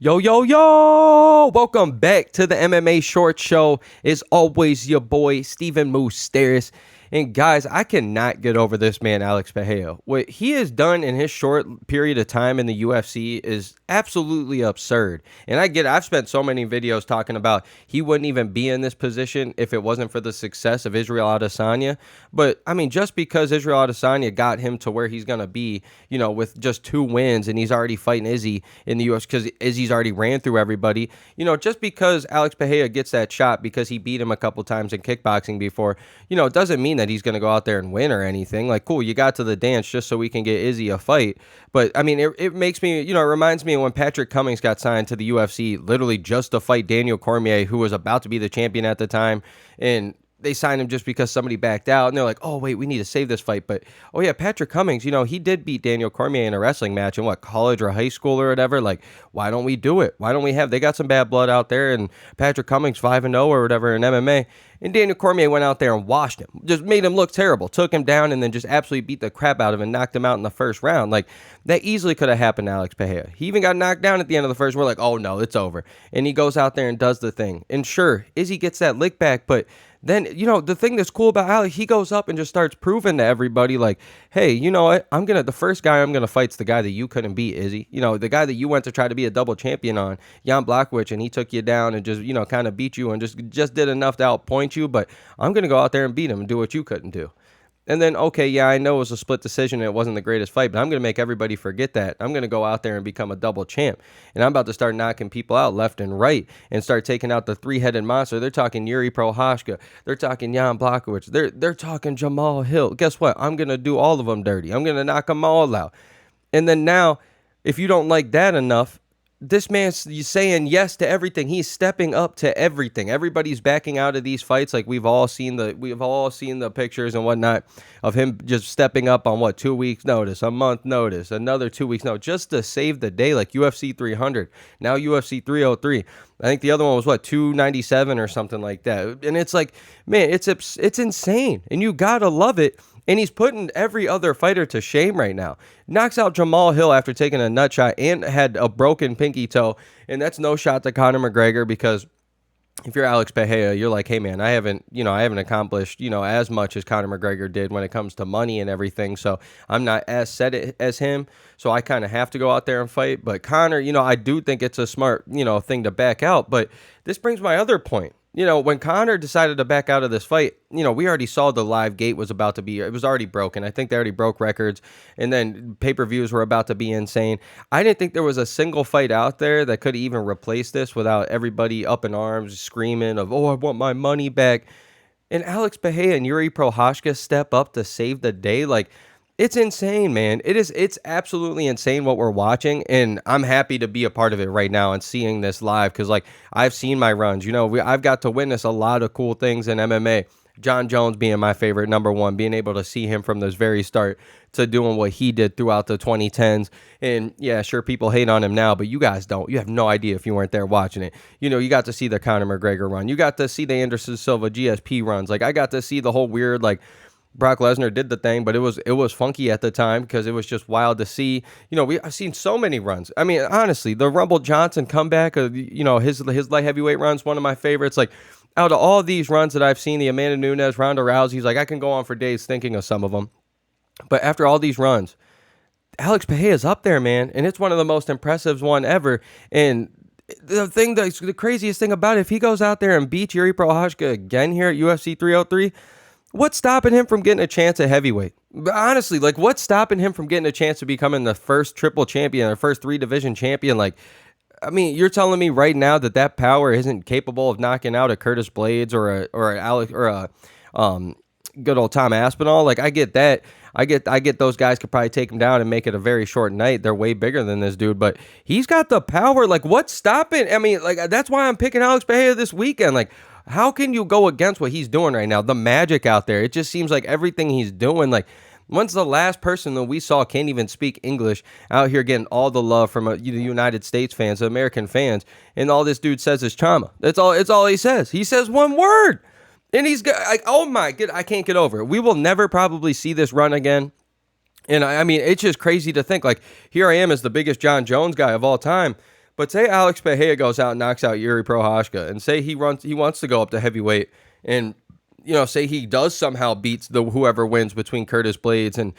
Yo, yo, yo! Welcome back to the MMA Short Show. It's always your boy, Steven Moustaris. And guys, I cannot get over this man, Alex Pereira. What he has done in his short period of time in the UFC is absolutely absurd. And I get it. I've spent so many videos talking about he wouldn't even be in this position if it wasn't for the success of Israel Adesanya. But, I mean, just because Israel Adesanya got him to where he's going to be, you know, with just 2 wins and he's already fighting Izzy in the UFC because Izzy's already ran through everybody, you know, just because Alex Pereira gets that shot because he beat him a couple times in kickboxing before, you know, it doesn't mean that he's going to go out there and win or anything. Like, cool, you got to the dance just so we can get Izzy a fight. But, I mean, it makes me, you know, it reminds me of when Patrick Cummings got signed to the UFC literally just to fight Daniel Cormier, who was about to be the champion at the time. And they signed him just because somebody backed out, and they're like, oh, wait, we need to save this fight. But, oh, yeah, Patrick Cummings, you know, he did beat Daniel Cormier in a wrestling match in, college or high school or whatever. Like, why don't we do it? Why don't we have, they got some bad blood out there, and Patrick Cummings 5-0 or whatever in MMA, and Daniel Cormier went out there and washed him, just made him look terrible, took him down, and then just absolutely beat the crap out of him and knocked him out in the first round. Like, that easily could have happened to Alex Pereira. He even got knocked down at the end of the first. We're like, oh, no, it's over. And he goes out there and does the thing. And sure, Izzy gets that lick back, but then, you know, the thing that's cool about Alex, he goes up and just starts proving to everybody, like, hey, you know what? The first guy I'm going to fight's the guy that you couldn't beat, Izzy. You know, the guy that you went to try to be a double champion on, Jan Blachowicz, and he took you down and just, you know, kind of beat you and just did enough to outpoint you. But I'm going to go out there and beat him and do what you couldn't do. And then, okay, yeah, I know it was a split decision and it wasn't the greatest fight, but I'm going to make everybody forget that. I'm going to go out there and become a double champ. And I'm about to start knocking people out left and right and start taking out the 3-headed monster. They're talking Jiri Prochazka. They're talking Jan Blachowicz. They're talking Jamal Hill. Guess what? I'm going to do all of them dirty. I'm going to knock them all out. And then now, if you don't like that enough, this man's saying yes to everything. He's stepping up to everything. Everybody's backing out of these fights. Like we've all seen the pictures and whatnot of him just stepping up on 2 weeks notice, a month notice, another 2 weeks notice, just to save the day. Like UFC 300, now UFC 303. I think the other one was 297 or something like that. And it's like, man, it's insane, and you gotta love it. And he's putting every other fighter to shame right now. Knocks out Jamal Hill after taking a nut shot and had a broken pinky toe. And that's no shot to Conor McGregor, because if you're Alex Pereira, you're like, hey man, I haven't accomplished, as much as Conor McGregor did when it comes to money and everything. So I'm not as set as him. So I kind of have to go out there and fight. But Conor, I do think it's a smart, thing to back out. But this brings my other point. When Conor decided to back out of this fight, we already saw the live gate was about to be, it was already broken. I think they already broke records, and then pay-per-views were about to be insane. I didn't think there was a single fight out there that could even replace this without everybody up in arms screaming of, oh, I want my money back. And Alex Pereira and Jiri Prochazka step up to save the day. Like, it's insane, man. It's absolutely insane what we're watching, and I'm happy to be a part of it right now and seeing this live, because, like, I've seen my runs. I've got to witness a lot of cool things in MMA. John Jones being my favorite, number one, being able to see him from this very start to doing what he did throughout the 2010s. And yeah, sure, people hate on him now, but you guys don't. You have no idea if you weren't there watching it. You got to see the Conor McGregor run. You got to see the Anderson Silva GSP runs. Like, I got to see the whole weird, like, Brock Lesnar did the thing, but it was funky at the time because it was just wild to see. I've seen so many runs. I mean, honestly, the Rumble Johnson comeback, his light heavyweight run's one of my favorites. Like, out of all these runs that I've seen, the Amanda Nunes, Ronda Rousey's, like, I can go on for days thinking of some of them. But after all these runs, Alex Pereira's up there, man, and it's one of the most impressive one ever. And the craziest thing about it, if he goes out there and beats Jiri Prochazka again here at UFC 303, what's stopping him from getting a chance at heavyweight? Honestly, like, what's stopping him from getting a chance to becoming the first triple champion or first 3-division champion? Like, I mean, you're telling me right now that power isn't capable of knocking out a Curtis Blades or a good old Tom Aspinall? Like, I get that. I get those guys could probably take him down and make it a very short night. They're way bigger than this dude, but he's got the power. Like, what's stopping? I mean, like, that's why I'm picking Alex Pereira this weekend. Like, how can you go against what he's doing right now? The magic out there. It just seems like everything he's doing, like, when's the last person that we saw can't even speak English out here getting all the love from the United States fans, the American fans, and all this dude says is trauma. It's all he says. He says one word, and he's like, oh my God, I can't get over it. We will never probably see this run again. And I mean, it's just crazy to think, like, here I am as the biggest John Jones guy of all time, But say Alex Pereira goes out and knocks out Jiri Prochazka, and say he wants to go up to heavyweight, and say he does somehow beats the whoever wins between Curtis Blades and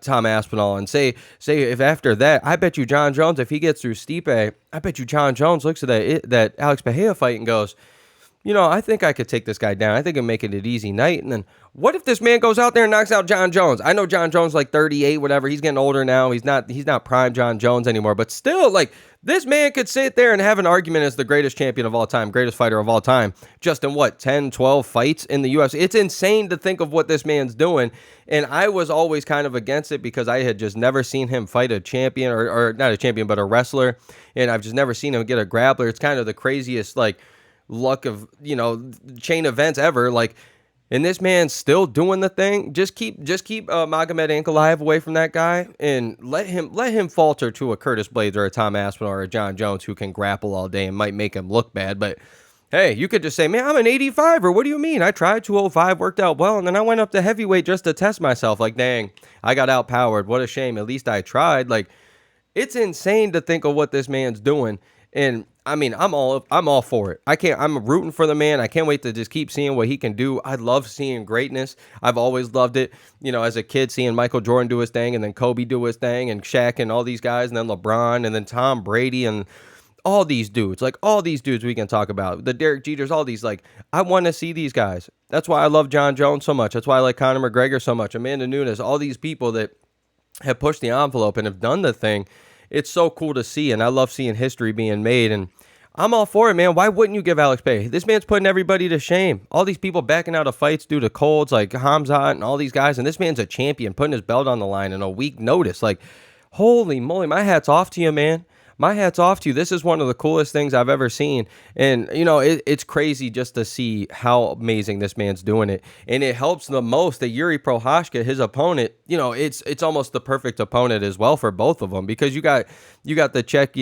Tom Aspinall, and say if after that, I bet you John Jones, if he gets through Stipe, I bet you John Jones looks at that Alex Pereira fight and goes, I think I could take this guy down. I think I'm making it easy night. And then what if this man goes out there and knocks out John Jones? I know John Jones like 38, whatever. He's getting older now. He's not prime John Jones anymore. But still, like, this man could sit there and have an argument as the greatest champion of all time, greatest fighter of all time, just in 10, 12 fights in the UFC. It's insane to think of what this man's doing. And I was always kind of against it because I had just never seen him fight a champion, or not a champion, but a wrestler. And I've just never seen him get a grappler. It's kind of the craziest, luck of chain events ever, and this man's still doing the thing. Just keep Magomed Ankalaev away from that guy, and let him falter to a Curtis Blades or a Tom Aspinall or a John Jones who can grapple all day and might make him look bad. But hey, you could just say, man, I'm an 85er. What do you mean? I tried 205, worked out well, and then I went up to heavyweight just to test myself. Like, dang, I got outpowered. What a shame. At least I tried. It's insane to think of what this man's doing. And I mean, I'm all for it. I'm rooting for the man. I can't wait to just keep seeing what he can do. I love seeing greatness. I've always loved it. As a kid, seeing Michael Jordan do his thing, and then Kobe do his thing, and Shaq and all these guys, and then LeBron, and then Tom Brady, and all these dudes. All these dudes we can talk about. The Derek Jeters, all these. I want to see these guys. That's why I love John Jones so much. That's why I like Conor McGregor so much. Amanda Nunes, all these people that have pushed the envelope and have done the thing. It's so cool to see, and I love seeing history being made, and I'm all for it, man. Why wouldn't you give Alex Pereira? This man's putting everybody to shame. All these people backing out of fights due to colds, like Hamzat and all these guys, and this man's a champion, putting his belt on the line in a week notice. Holy moly, my hat's off to you, man. My hat's off to you. This is one of the coolest things I've ever seen. And, it's crazy just to see how amazing this man's doing it. And it helps the most that Jiri Prochazka, his opponent, it's almost the perfect opponent as well for both of them, because you got the Czech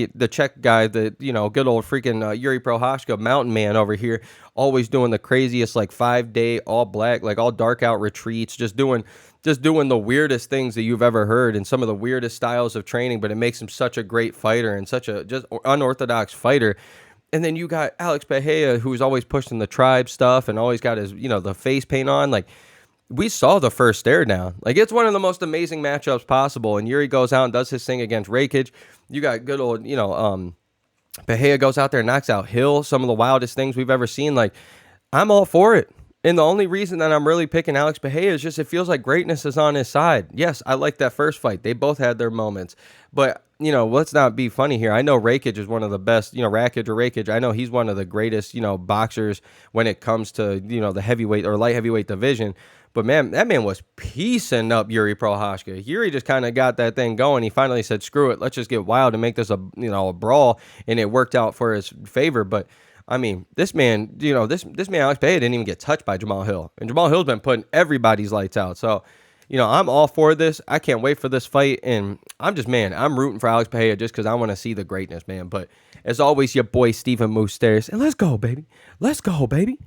guy, the, good old freaking Jiri Prochazka, mountain man over here, always doing the craziest, 5-day, all black, all dark out retreats, just doing the weirdest things that you've ever heard, and some of the weirdest styles of training, but it makes him such a great fighter and such a just unorthodox fighter. And then you got Alex Pereira, who's always pushing the tribe stuff and always got his, the face paint on. We saw the first stare down. It's one of the most amazing matchups possible. And Jiri goes out and does his thing against Rakic. You got good old, Pereira goes out there and knocks out Hill, some of the wildest things we've ever seen. I'm all for it. And the only reason that I'm really picking Alex Pereira is just it feels like greatness is on his side. Yes, I like that first fight. They both had their moments. But, let's not be funny here. I know Rakic is one of the best, Rakic. I know he's one of the greatest, boxers when it comes to, the heavyweight or light heavyweight division. But, man, that man was piecing up Jiri Prochazka. Jiri just kind of got that thing going. He finally said, screw it. Let's just get wild and make this a brawl. And it worked out for his favor. But, I mean, this man, this man, Alex Pereira, didn't even get touched by Jamal Hill. And Jamal Hill's been putting everybody's lights out. So, I'm all for this. I can't wait for this fight. And I'm rooting for Alex Pereira just because I want to see the greatness, man. But as always, your boy, Steven Moustaris. And let's go, baby. Let's go, baby.